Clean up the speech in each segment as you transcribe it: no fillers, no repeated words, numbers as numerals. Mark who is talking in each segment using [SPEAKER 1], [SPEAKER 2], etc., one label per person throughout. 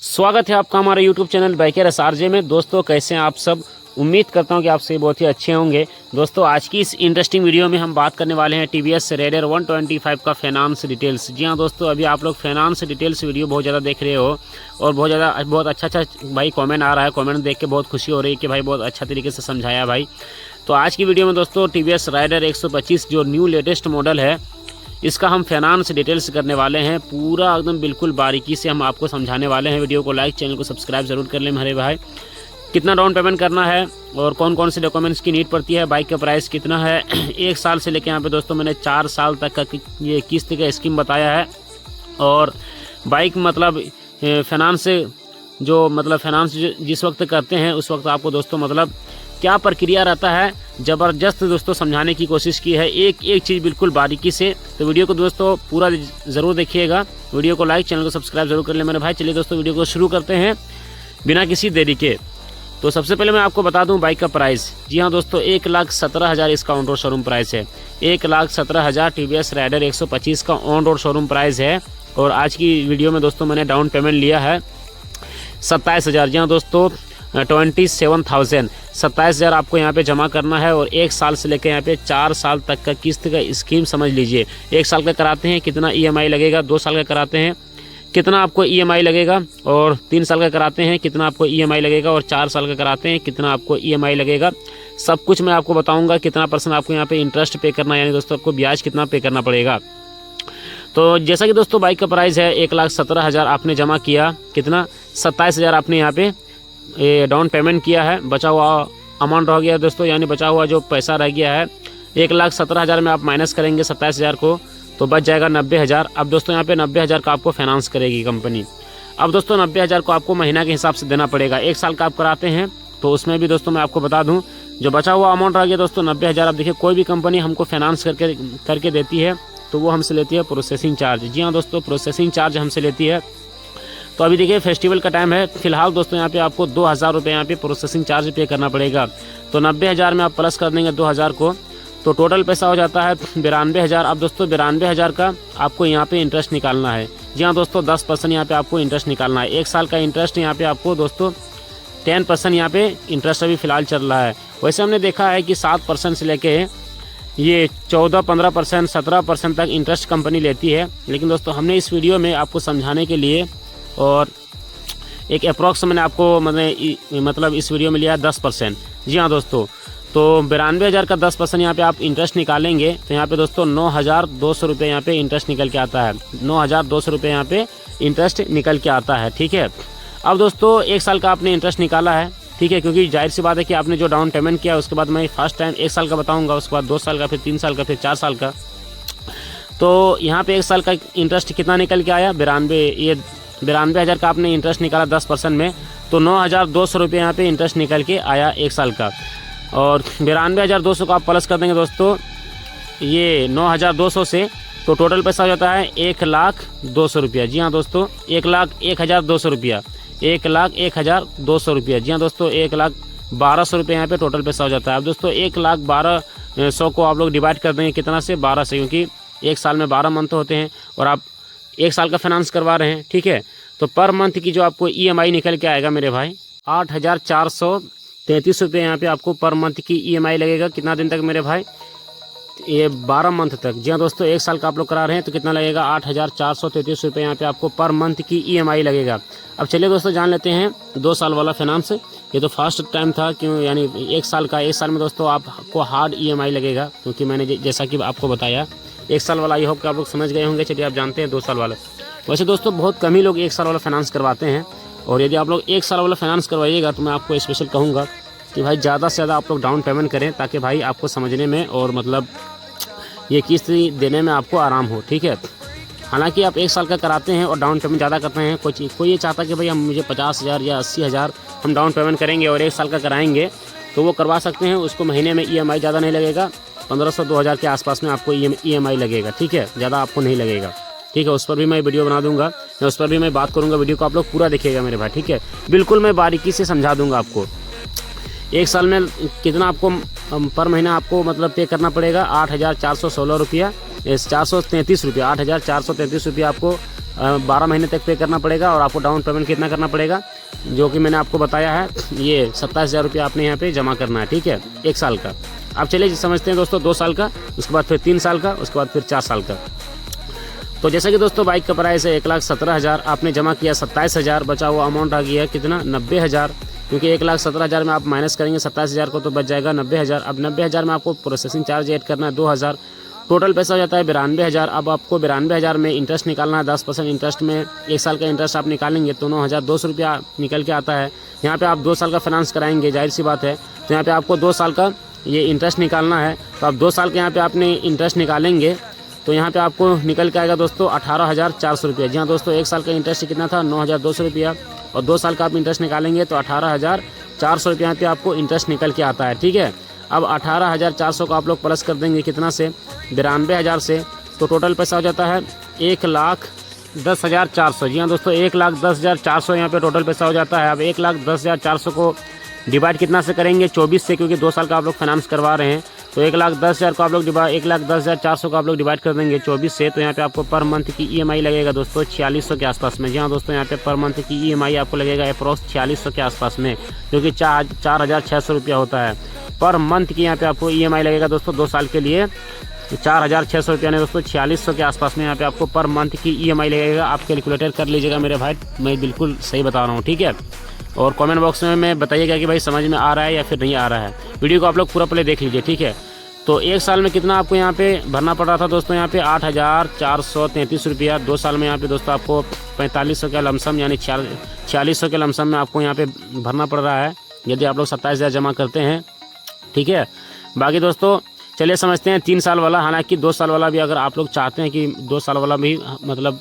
[SPEAKER 1] स्वागत है आपका हमारे YouTube चैनल बाइकर एसआरजे में। दोस्तों कैसे हैं आप सब। उम्मीद करता हूं कि आप सभी बहुत ही अच्छे होंगे। दोस्तों आज की इस इंटरेस्टिंग वीडियो में हम बात करने वाले हैं TVS रेडर 125 का फाइनेंस डिटेल्स। जी हां दोस्तों, अभी आप लोग फाइनेंस डिटेल्स वीडियो बहुत ज़्यादा देख रहे हो और बहुत अच्छा भाई कमेंट आ रहा है। कमेंट देख के बहुत खुशी हो रही है कि भाई बहुत अच्छा तरीके से समझाया भाई। तो आज की वीडियो में दोस्तों TVS राइडर 125 जो न्यू लेटेस्ट मॉडल है, इसका हम फाइनेंस डिटेल्स करने वाले हैं। पूरा एकदम बिल्कुल बारीकी से हम आपको समझाने वाले हैं। वीडियो को लाइक, चैनल को सब्सक्राइब जरूर कर लें मेरे भाई। कितना डाउन पेमेंट करना है और कौन कौन से डॉक्यूमेंट्स की नीड पड़ती है, बाइक का प्राइस कितना है, 1 साल से लेकर यहाँ पे दोस्तों मैंने 4 साल तक का ये किस्त का स्कीम बताया है। और बाइक मतलब फाइनेंस फाइनेंस जिस वक्त करते हैं उस वक्त आपको दोस्तों मतलब क्या प्रक्रिया रहता है, ज़बरदस्त दोस्तों समझाने की कोशिश की है एक एक चीज़ बिल्कुल बारीकी से। तो वीडियो को दोस्तों पूरा ज़रूर देखिएगा। वीडियो को लाइक, चैनल को सब्सक्राइब जरूर कर लें मेरे भाई। चलिए दोस्तों वीडियो को शुरू करते हैं बिना किसी देरी के। तो सबसे पहले मैं आपको बता दूं बाइक का प्राइस। जी हाँ दोस्तों, 1,17,000 इसका ऑन रोड शोरूम प्राइस है। 1,17,000 TVS राइडर 125 का ऑन रोड शोरूम प्राइस है। और आज की वीडियो में दोस्तों मैंने डाउन पेमेंट लिया है 27,000। जी हाँ दोस्तों, 27,000 27,000 आपको यहाँ पे जमा करना है। और 1 साल से लेकर यहाँ पे 4 साल तक का किस्त का स्कीम समझ लीजिए। 1 साल का कराते हैं कितना EMI लगेगा, 2 साल का कराते हैं कितना आपको EMI लगेगा, और 3 साल का कराते हैं कितना आपको EMI लगेगा, और 4 साल का कराते हैं कितना आपको EMI लगेगा। सब कुछ मैं आपको बताऊँगा। कितना % आपको यहाँ पे इंटरेस्ट पे करना है, यानी दोस्तों आपको ब्याज कितना पे करना पड़ेगा। तो जैसा कि दोस्तों बाइक का प्राइस है 1,17,000 आपने जमा किया, कितना 27,000 आपने यहाँ पे डाउन पेमेंट किया है। बचा हुआ अमाउंट रह गया दोस्तों, यानी बचा हुआ जो पैसा रह गया है 1,17,000 में आप माइनस करेंगे 27,000 को तो बच जाएगा 90,000। अब दोस्तों यहाँ पे 90,000 का आपको फाइनेंस करेगी कंपनी। अब दोस्तों 90,000 को आपको महीना के हिसाब से देना पड़ेगा। 1 साल का आप कराते हैं तो उसमें भी दोस्तों मैं आपको बता दूँ जो बचा हुआ अमाउंट रह गया दोस्तों 90,000। अब देखिए कोई भी कंपनी हमको फाइनेंस करके देती है तो वो हमसे लेती है प्रोसेसिंग चार्ज। जी हाँ दोस्तों, प्रोसेसिंग चार्ज हमसे लेती है। तो अभी देखिए फेस्टिवल का टाइम है, फिलहाल दोस्तों यहाँ पे आपको 2,000 रुपये यहाँ पे प्रोसेसिंग चार्ज पे करना पड़ेगा। तो 90,000 में आप प्लस कर देंगे 2,000 को तो टोटल पैसा हो जाता है 92,000। अब दोस्तों 92,000 का आपको यहाँ पे इंटरेस्ट निकालना है। जी हाँ दोस्तों, 10% यहाँ पे आपको इंटरेस्ट निकालना है। 1 साल का इंटरेस्ट यहाँ पे आपको दोस्तों 10% यहाँ पे इंटरेस्ट अभी फिलहाल चल रहा है। वैसे हमने देखा है कि 7% से लेके ये 14-15%, 17% तक इंटरेस्ट कंपनी लेती है। लेकिन दोस्तों हमने इस वीडियो में आपको समझाने के लिए और एक अप्रॉक्स मैंने आपको मतलब इस वीडियो में लिया 10%। जी हाँ दोस्तों, तो 92,000 का 10% यहाँ पे आप इंटरेस्ट निकालेंगे तो यहाँ पे दोस्तों 9,200 रुपये यहाँ पे इंटरेस्ट निकल के आता है। 9,200 रुपये यहाँ पे इंटरेस्ट निकल के आता है। ठीक है। अब दोस्तों 1 साल का आपने इंटरेस्ट निकाला है, ठीक है, क्योंकि जाहिर सी बात है कि आपने जो डाउन पेमेंट किया उसके बाद मैं फर्स्ट टाइम 1 साल का बताऊँगा, उसके बाद 2 साल का, फिर 3 साल का, फिर 4 साल का। तो यहाँ पे 1 साल का इंटरेस्ट कितना निकल के आया 92,000 का आपने इंटरेस्ट निकाला 10% में तो 9,200 रुपये यहाँ पे इंटरेस्ट निकल के आया 1 साल का। और 92,200 को आप प्लस कर देंगे दोस्तों ये 9,200 से तो टोटल पैसा हो जाता है 1,02,000 रुपया। जी हाँ दोस्तों, 1,01,200 रुपया, 1,01,200 रुपया। जी हाँ दोस्तों, 1,12,000 रुपये यहाँ पे टोटल पैसा हो जाता है। अब दोस्तों 1,12,000 को आप लोग डिवाइड कर देंगे कितना से 12 से, क्योंकि 1 साल में 12 मंथ होते हैं और आप 1 साल का फाइनेंस करवा रहे हैं। ठीक है। तो पर मंथ की जो आपको EMI निकल के आएगा मेरे भाई 8,433 रुपये यहाँ पे आपको पर मंथ की EMI लगेगा। कितना दिन तक मेरे भाई, ये 12 मंथ तक। जी हाँ दोस्तों, 1 साल का आप लोग करा रहे हैं तो कितना लगेगा 8,433 रुपये यहाँ पे आपको पर मंथ की EMI लगेगा। अब चलिए दोस्तों जान लेते हैं 2 साल वाला फाइनेंस। ये तो फर्स्ट टाइम था क्यों, यानी 1 साल का। 1 साल में दोस्तों आपको हार्ड EMI लगेगा क्योंकि मैंने जैसा कि आपको बताया 1 साल वाला। आई होप कि आप लोग समझ गए होंगे। चलिए आप जानते हैं 2 साल वाला। वैसे दोस्तों बहुत कम ही लोग 1 साल वाला फाइनेंस करवाते हैं और यदि आप लोग 1 साल वाला फाइनेंस करवाइएगा तो मैं आपको स्पेशल कहूँगा कि भाई ज़्यादा से ज़्यादा आप लोग डाउन पेमेंट करें ताकि भाई आपको समझने में और मतलब ये किस्त देने में आपको आराम हो। ठीक है। हालांकि आप 1 साल का कराते हैं और डाउन पेमेंट ज़्यादा करते हैं, कोई ये चाहता कि भाई हम मुझे 50,000 या 80,000 हम डाउन पेमेंट करेंगे और 1 साल का कराएंगे तो वो करवा सकते हैं। उसको महीने में EMI ज़्यादा नहीं लगेगा, 1,500-2,000 के आसपास में आपको EMI लगेगा। ठीक है, ज़्यादा आपको नहीं लगेगा। ठीक है, उस पर भी मैं वीडियो बना दूंगा, उस पर भी मैं बात करूंगा। वीडियो को आप लोग पूरा देखिएगा मेरे भाई। ठीक है, बिल्कुल मैं बारीकी से समझा दूंगा आपको। 1 साल में कितना आपको पर महीना आपको मतलब पे करना पड़ेगा 8,416 रुपया, 433 रुपया, 8,433 रुपया आपको 12 महीने तक पे करना पड़ेगा और आपको डाउन पेमेंट कितना करना पड़ेगा, जो कि मैंने आपको बताया है, ये 27,000 रुपये आपने यहाँ पे जमा करना है, ठीक है, 1 साल का। अब चलिए समझते हैं दोस्तों 2 साल का, उसके बाद फिर 3 साल का, उसके बाद फिर 4 साल का। तो जैसा कि दोस्तों बाइक का प्राइस है 1,17,000, आपने जमा किया 27,000, बचा हुआ अमाउंट आ गया कितना 90,000, क्योंकि 1,17,000 में आप माइनस करेंगे 27,000 को तो बच जाएगा 90,000। अब 90,000 में आपको प्रोसेसिंग चार्ज ऐड करना है 2,000, टोटल पैसा हो जाता है 92,000। अब आपको 92,000 में इंटरेस्ट निकालना है, 10% इंटरेस्ट में 1 साल का इंटरेस्ट आप निकालेंगे तो 9,200 रुपया निकल के आता है। यहाँ पे आप 2 साल का फाइनेंस कराएंगे, जाहिर सी बात है, तो यहाँ पे आपको 2 साल का ये इंटरेस्ट निकालना है। तो आप 2 साल के यहाँ पे आपने इंटरेस्ट निकालेंगे तो यहाँ पे आपको निकल के आएगा दोस्तों 18,400 रुपये। जी हाँ दोस्तों, 1 साल का इंटरेस्ट कितना था 9,200 रुपया, और 2 साल का आप इंटरेस्ट निकालेंगे तो 18,400 रुपये यहाँ पे आपको इंटरेस्ट निकल के आता है, ठीक है। अब 18,400 को आप लोग प्लस कर देंगे कितना से 92,000 से, तो टोटल पैसा हो जाता है 1,10,400। जी हाँ दोस्तों, 1,10,400 यहाँ पे टोटल पैसा हो जाता है। अब 1,10,400 को डिवाइड कितना से करेंगे 24 से, क्योंकि 2 साल का आप लोग फाइनेंस करवा रहे हैं, तो 1,10,000 को आप लोग 1,10,400 को आप लोग डिवाइड कर देंगे 24 से, तो यहाँ पे आपको पर मंथ की EMI लगेगा दोस्तों 4600 के आसपास में। जी हाँ दोस्तों, यहाँ पे पर मंथ की EMI आपको लगेगा अप्रॉक्स 4600 के आसपास में, जो कि 4,600 रुपया होता है पर मंथ की। यहाँ पे आपको EMI लगेगा दोस्तों 2 साल के लिए 4,600 रुपया नहीं दोस्तों 4600 के आसपास में यहाँ पे आपको पर मंथ की EMI लगेगा। आप कैलकुलेटर कर लीजिएगा मेरे भाई, मैं बिल्कुल सही बता रहा हूँ, ठीक है। और कमेंट बॉक्स में बताइएगा कि भाई समझ में आ रहा है या फिर नहीं आ रहा है। वीडियो को आप लोग पूरा पहले देख लीजिए, ठीक है। तो 1 साल में कितना आपको यहाँ पे भरना पड़ रहा था दोस्तों, यहाँ पे 8,433 रुपया। 2 साल में यहाँ पे दोस्तों आपको 4,500 का लमसम यानी 4,600 के लमसम में आपको यहाँ पे भरना पड़ रहा है, यदि आप लोग 27,000 जमा करते हैं, ठीक है। बाकी दोस्तों चलिए समझते हैं 3 साल वाला। हालांकि 2 साल वाला भी अगर आप लोग चाहते हैं कि 2 साल वाला भी मतलब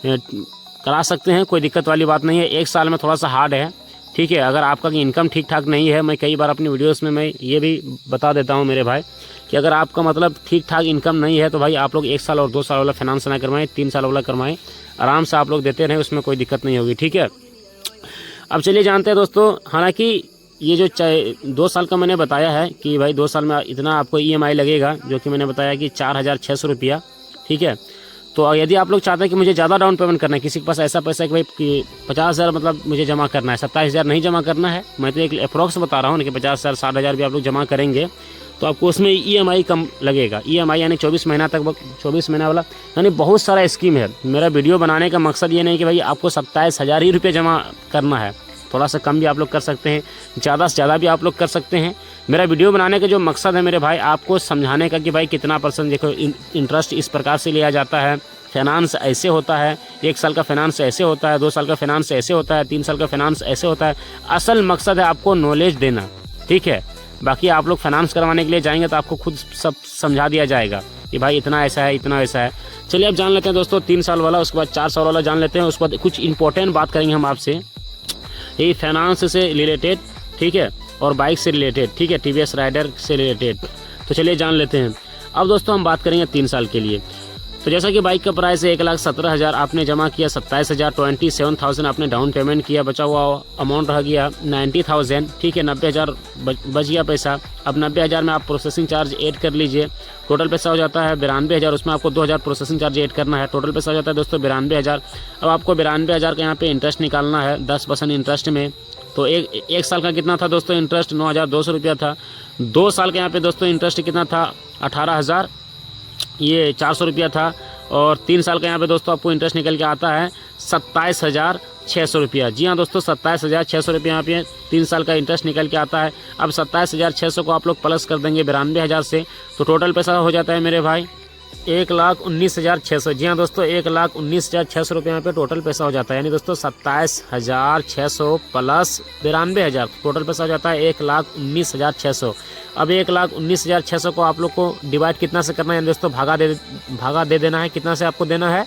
[SPEAKER 1] करा सकते हैं, कोई दिक्कत वाली बात नहीं है। 1 साल में थोड़ा सा हार्ड है, ठीक है। अगर आपका इनकम ठीक ठाक नहीं है, मैं कई बार अपनी वीडियोस में मैं ये भी बता देता हूँ मेरे भाई कि अगर आपका मतलब ठीक ठाक इनकम नहीं है तो भाई आप लोग 1 साल और 2 साल वाला फाइनेंस ना करवाएं, 3 साल वाला करवाएं, आराम से आप लोग देते रहें, उसमें कोई दिक्कत नहीं होगी, ठीक है। अब चलिए जानते हैं दोस्तों, हालांकि ये जो 2 साल का मैंने बताया है कि भाई 2 साल में इतना आपको EMI लगेगा, जो कि मैंने बताया कि 4,600 रुपया, ठीक है। तो यदि आप लोग चाहते हैं कि मुझे ज़्यादा डाउन पेमेंट करना है, किसी के पास ऐसा पैसा है कि भाई 50,000 मतलब मुझे जमा करना है, 27,000 नहीं जमा करना है, मैं तो एक अप्रॉक्स बता रहा हूँ कि 50,000 60,000 भी आप लोग जमा करेंगे तो आपको उसमें EMI कम लगेगा। EMI यानी 24 महीना तक, 24 महीना वाला, यानी बहुत सारा स्कीम है। मेरा वीडियो बनाने का मकसद ये नहीं कि भाई आपको 27,000 ही रुपये जमा करना है, थोड़ा सा कम भी आप लोग कर सकते हैं, ज़्यादा से ज़्यादा भी आप लोग कर सकते हैं। मेरा वीडियो बनाने का जो मकसद है मेरे भाई, आपको समझाने का कि भाई कितना % देखो इंटरेस्ट इस प्रकार से लिया जाता है, फाइनेंस ऐसे होता है, 1 साल का फाइनेंस ऐसे होता है, 2 साल का फाइनेंस ऐसे होता है, 3 साल का फाइनेंस ऐसे होता है। असल मकसद है आपको नॉलेज देना, ठीक है। बाकी आप लोग फाइनेंस करवाने के लिए जाएंगे तो आपको खुद सब समझा दिया जाएगा कि भाई इतना ऐसा है, इतना ऐसा है। चलिए अब जान लेते हैं दोस्तों 3 साल वाला, उसके बाद 4 साल वाला जान लेते हैं। उसके बाद कुछ इंपॉर्टेंट बात करेंगे हम आपसे, ये फाइनेंस से रिलेटेड, ठीक है, और बाइक से रिलेटेड, ठीक है, TVS राइडर से रिलेटेड। तो चलिए जान लेते हैं। अब दोस्तों हम बात करेंगे 3 साल के लिए। तो जैसा कि बाइक का प्राइस है 1,17,000, आपने जमा किया 27,000, 27,000 आपने डाउन पेमेंट किया, बचा हुआ अमाउंट रह गया 90,000, ठीक है, 90,000 बच गया पैसा। अब 90,000 में आप प्रोसेसिंग चार्ज ऐड कर लीजिए, टोटल पैसा हो जाता है 92,000, उसमें आपको 2,000 प्रोसेसिंग चार्ज ऐड करना है, टोटल पैसा हो जाता है दोस्तों 92,000। अब आपको 92,000 का यहाँ पे इंटरेस्ट निकालना है 10% इंटरेस्ट में। तो एक साल का कितना था दोस्तों इंटरेस्ट 9,200 रुपया था। 2 साल के यहाँ पे दोस्तों इंटरेस्ट कितना था 18,400 रुपया था। और 3 साल का यहाँ पे दोस्तों आपको इंटरेस्ट निकल के आता है 27,600 रुपया। जी हाँ दोस्तों, 27,600 रुपया यहाँ पे 3 साल का इंटरेस्ट निकल के आता है। अब 27,600 को आप लोग प्लस कर देंगे 92,000 से, तो टोटल पैसा हो जाता है मेरे भाई 1,19,600। जी हाँ दोस्तों, 1,19,600 रुपये यहाँ पे टोटल पैसा हो जाता है, यानी दोस्तों 27,600 प्लस 92,000, टोटल पैसा हो जाता है 1,19,600। अब 1,19,600 को आप लोग को डिवाइड कितना से करना है दोस्तों, भागा दे देना है। कितना से आपको देना है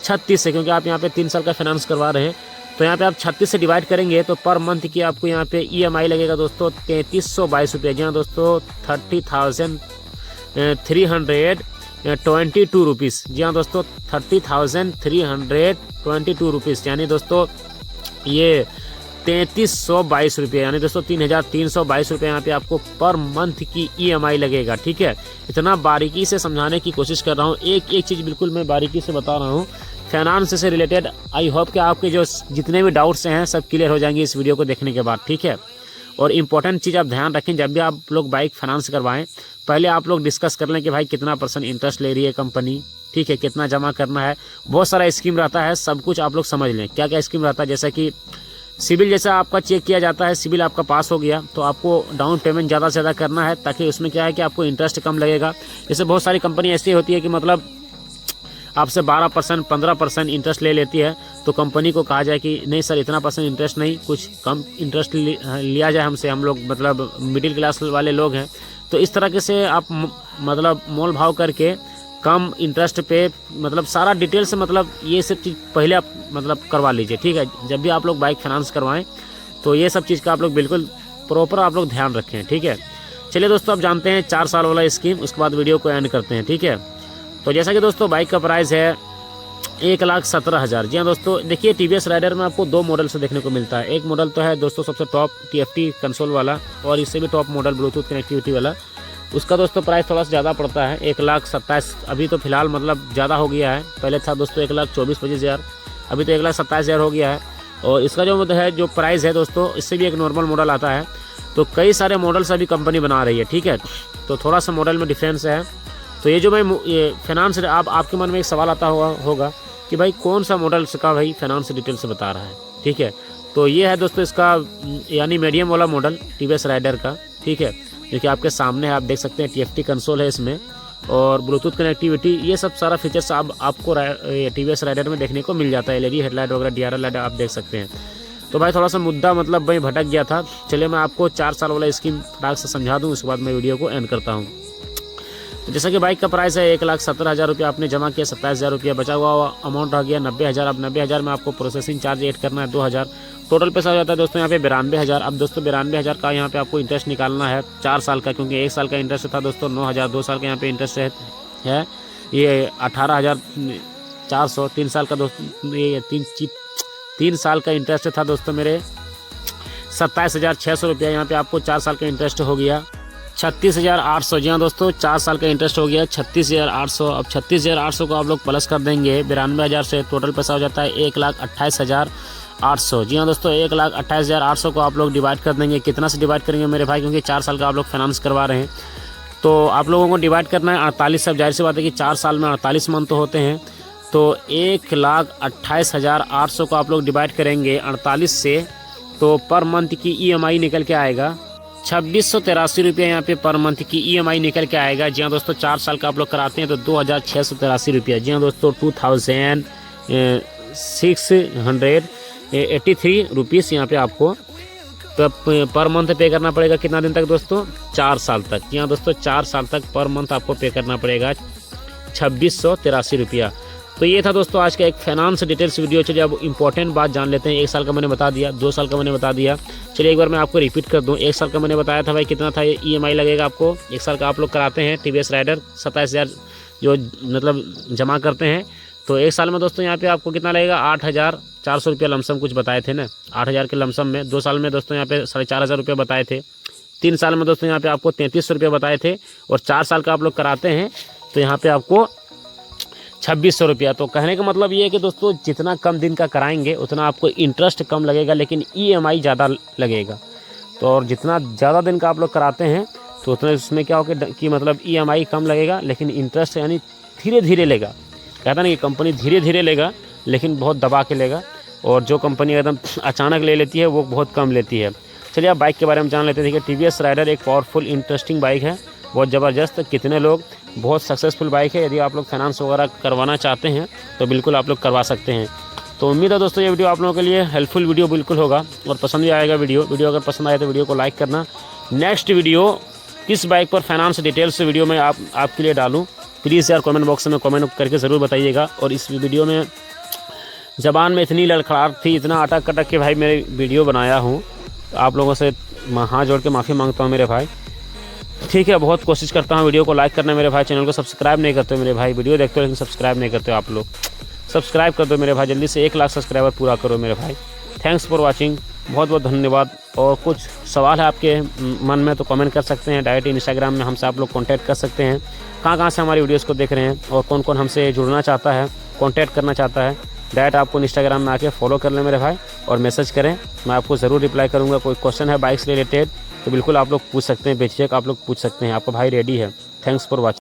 [SPEAKER 1] 36 से, क्योंकि आप यहाँ पे 3 साल का फाइनेंस करवा रहे हैं। तो यहाँ पे आप 36 से डिवाइड करेंगे तो पर मंथ की आपको यहाँ पे EMI लगेगा दोस्तों 3,322 रुपये। जी हाँ दोस्तों, 30,322 रुपीज़। जी हाँ दोस्तों, 30,322 रुपीज़, यानी दोस्तों ये 3,322 रुपये, यानी दोस्तों 3,322 रुपये यहाँ पे आपको पर मंथ की EMI लगेगा, ठीक है। इतना बारीकी से समझाने की कोशिश कर रहा हूँ, एक एक चीज़ बिल्कुल मैं बारीकी से बता रहा हूँ फाइनेंस से रिलेटेड। आई होप कि आपके जो जितने भी डाउट्स हैं सब क्लियर हो जाएंगे इस वीडियो को देखने के बाद, ठीक है। और इम्पोर्टेंट चीज़ आप ध्यान रखें, जब भी आप लोग बाइक फाइनेंस करवाएं पहले आप लोग डिस्कस कर लें कि भाई कितना % इंटरेस्ट ले रही है कंपनी, ठीक है, कितना जमा करना है। बहुत सारा स्कीम रहता है, सब कुछ आप लोग समझ लें क्या क्या स्कीम रहता है। जैसे कि सिविल जैसा आपका चेक किया जाता है, सिविल आपका पास हो गया तो आपको डाउन पेमेंट ज़्यादा से ज़्यादा करना है, ताकि उसमें क्या है कि आपको इंटरेस्ट कम लगेगा। जैसे बहुत सारी कंपनी ऐसी होती है कि मतलब आपसे 12% 15% इंटरेस्ट ले लेती है, तो कंपनी को कहा जाए कि नहीं सर इतना % इंटरेस्ट नहीं, कुछ कम इंटरेस्ट लिया जाए हमसे, हम लोग मतलब मिडिल क्लास वाले लोग हैं। तो इस तरह से आप मतलब मोल भाव करके कम इंटरेस्ट पे मतलब सारा डिटेल से मतलब ये सब चीज़ पहले आप मतलब करवा लीजिए, ठीक है। जब भी आप लोग बाइक फाइनेंस करवाएं तो ये सब चीज़ का आप लोग बिल्कुल प्रॉपर आप लोग ध्यान रखें, ठीक है। चलिए दोस्तों अब जानते हैं 4 साल वाला स्कीम, उसके बाद वीडियो को एंड करते हैं, ठीक है। तो जैसा कि दोस्तों बाइक का प्राइस है 1,17,000। जी हाँ दोस्तों, देखिए TVS राइडर में आपको 2 मॉडल से देखने को मिलता है। एक मॉडल तो है दोस्तों सबसे टॉप TFT कंसोल वाला, और इससे भी टॉप मॉडल ब्लूटूथ कनेक्टिविटी वाला। उसका दोस्तों प्राइस थोड़ा सा ज़्यादा पड़ता है, 1,27,000 अभी तो फिलहाल मतलब ज़्यादा हो गया है। पहले था दोस्तों 1,24,25,000, अभी तो 1,27,000 हो गया है। और इसका जो मतलब है जो प्राइस है दोस्तों, इससे भी एक नॉर्मल मॉडल आता है। तो कई सारे मॉडल्स अभी कंपनी बना रही है, ठीक है। तो थोड़ा सा मॉडल में डिफरेंस है। तो ये जो मैं ये फाइनेंस आपके मन में एक सवाल आता होगा कि भाई कौन सा मॉडल का भाई फाइनेंस डिटेल से बता रहा है, ठीक है। तो ये है दोस्तों इसका यानी मीडियम वाला मॉडल TVS राइडर का, ठीक है, जो कि आपके सामने है, आप देख सकते हैं। TFT कंसोल है इसमें, और ब्लूटूथ कनेक्टिविटी, ये सब सारा फीचर्स आपको TVS राइडर में देखने को मिल जाता है। LED हेडलाइट वगैरह DRL लाइट आप देख सकते हैं। तो भाई थोड़ा सा मुद्दा मतलब भाई भटक गया था। चलिए मैं आपको 4 साल वाला स्कीम फटाक से समझा दूँ, उसके बाद मैं वीडियो को एंड करता हूँ। तो जैसा कि बाइक का प्राइस है 1,17,000 रुपया, आपने जमा किया 27,000 रुपया, बचा हुआ अमाउंट रह गया 90,000। अब 90,000 में आपको प्रोसेसिंग चार्ज ऐड करना है 2,000, टोटल पैसा हो जाता है दोस्तों यहाँ पे 92,000। अब दोस्तों 92,000 का यहाँ पे आपको इंटरेस्ट निकालना है 4 साल का, क्योंकि 1 साल का इंटरेस्ट था दोस्तों 9,000, 2 साल का यहाँ पे इंटरेस्ट है ये 18,400, 3 साल का दोस्तों ये 3 साल का इंटरेस्ट था दोस्तों मेरे 27,600 रुपया। यहाँ पे आपको 4 साल का इंटरेस्ट हो गया 36,800। जी हाँ दोस्तों, 4 साल का इंटरेस्ट हो गया 36,800। अब 36,800 को आप लोग प्लस कर देंगे 92,000 से, टोटल पैसा हो जाता है 1,28,800। जी हाँ दोस्तों, 1,28,800 को आप लोग डिवाइड कर देंगे। कितना से डिवाइड करेंगे मेरे भाई, क्योंकि 4 साल का आप लोग फाइनेंस करवा रहे हैं, तो आप लोगों को डिवाइड करना है 48 से। अब जाहिर सी बात है कि 4 साल में 48 मंथ होते हैं, तो 1,28,800 को आप लोग डिवाइड करेंगे 48 से, तो पर मंथ की EMI निकल के आएगा 2,683 रुपये। यहाँ पे पर मंथ की EMI निकल के आएगा। जी हाँ दोस्तों, 4 साल का आप लोग कराते हैं तो 2,683 रुपया। जी हाँ दोस्तों, 2,683 रुपीज़ यहाँ पे आपको पर मंथ पे करना पड़ेगा। कितना दिन तक दोस्तों, 4 साल तक। जी हाँ दोस्तों, 4 साल तक पर मंथ आपको पे करना पड़ेगा 2,683 रुपया। तो ये था दोस्तों आज का एक फाइनेंस डिटेल्स वीडियो। चलिए अब इंपॉर्टेंट बात जान लेते हैं। 1 साल का मैंने बता दिया, 2 साल का मैंने बता दिया। चलिए एक बार मैं आपको रिपीट कर दूं। 1 साल का मैंने बताया था भाई कितना था ये EMI लगेगा आपको। 1 साल का आप लोग कराते हैं TVS राइडर 27,000 जो मतलब जमा करते हैं, तो 1 साल में दोस्तों यहाँ पे आपको कितना लगेगा 8,400 रुपया लमसम कुछ बताए थे ना, 8,000 के लमसम में। 2 साल में दोस्तों यहाँ पे 4,500 रुपये बताए थे। 3 साल में दोस्तों यहाँ पे आपको 3,300 रुपये बताए थे, और 4 साल का आप लोग कराते हैं तो यहाँ पे आपको 2,600 रुपया। तो कहने का मतलब ये है कि दोस्तों जितना कम दिन का कराएंगे उतना आपको इंटरेस्ट कम लगेगा, लेकिन EMI ज़्यादा लगेगा। तो और जितना ज़्यादा दिन का आप लोग कराते हैं तो उतना उसमें क्या होगा कि मतलब EMI कम लगेगा, लेकिन इंटरेस्ट यानी धीरे धीरे लेगा। कहता नहीं कि कंपनी धीरे धीरे लेगा, लेकिन बहुत दबा के लेगा, और जो कंपनी एकदम अचानक ले लेती है वो बहुत कम लेती है। चलिए अब बाइक के बारे में जान लेते हैं। देखिए TVS राइडर एक पावरफुल इंटरेस्टिंग बाइक है, बहुत ज़बरदस्त। कितने लोग, बहुत सक्सेसफुल बाइक है। यदि आप लोग फाइनेंस वगैरह करवाना चाहते हैं तो बिल्कुल आप लोग करवा सकते हैं। तो उम्मीद है दोस्तों ये वीडियो आप लोगों के लिए हेल्पफुल वीडियो बिल्कुल होगा, और पसंद भी आएगा वीडियो। अगर पसंद आए तो वीडियो को लाइक करना। नेक्स्ट वीडियो किस बाइक पर फाइनेंस डिटेल्स वीडियो में आपके लिए डालूँ, प्लीज़ यार कमेंट बॉक्स में कमेंट करके ज़रूर बताइएगा। और इस वीडियो में ज़बान में इतनी लड़खड़ाहट थी, इतना अटक कटक के भाई मेरे वीडियो बनाया हूँ, तो आप लोगों से हाथ जोड़ के माफ़ी मांगता हूँ मेरे भाई, ठीक है। बहुत कोशिश करता हूँ वीडियो को लाइक करना मेरे भाई। चैनल को सब्सक्राइब नहीं करते मेरे भाई, वीडियो देखते हो लेकिन सब्सक्राइब नहीं करते हो आप लोग। सब्सक्राइब कर दो मेरे भाई, जल्दी से 1 लाख सब्सक्राइबर पूरा करो मेरे भाई। थैंक्स फॉर वाचिंग, बहुत बहुत धन्यवाद। और कुछ सवाल है आपके मन में तो कमेंट कर सकते हैं। डायरेक्ट इंस्टाग्राम में हमसे आप लोग कॉन्टैक्ट कर सकते हैं। कहाँ से हमारी वीडियोज़ को देख रहे हैं और कौन कौन हमसे जुड़ना चाहता है कॉन्टैक्ट करना चाहता है डायरेक्ट आपको इंस्टाग्राम में आके फॉलो कर लें मेरे भाई और मैसेज करें, मैं आपको ज़रूर रिप्लाई करूँगा। कोई क्वेश्चन है बाइक से रिलेटेड तो बिल्कुल आप लोग पूछ सकते हैं, बेझिझक आप लोग पूछ सकते हैं। आपका भाई रेडी है। Thanks for watching.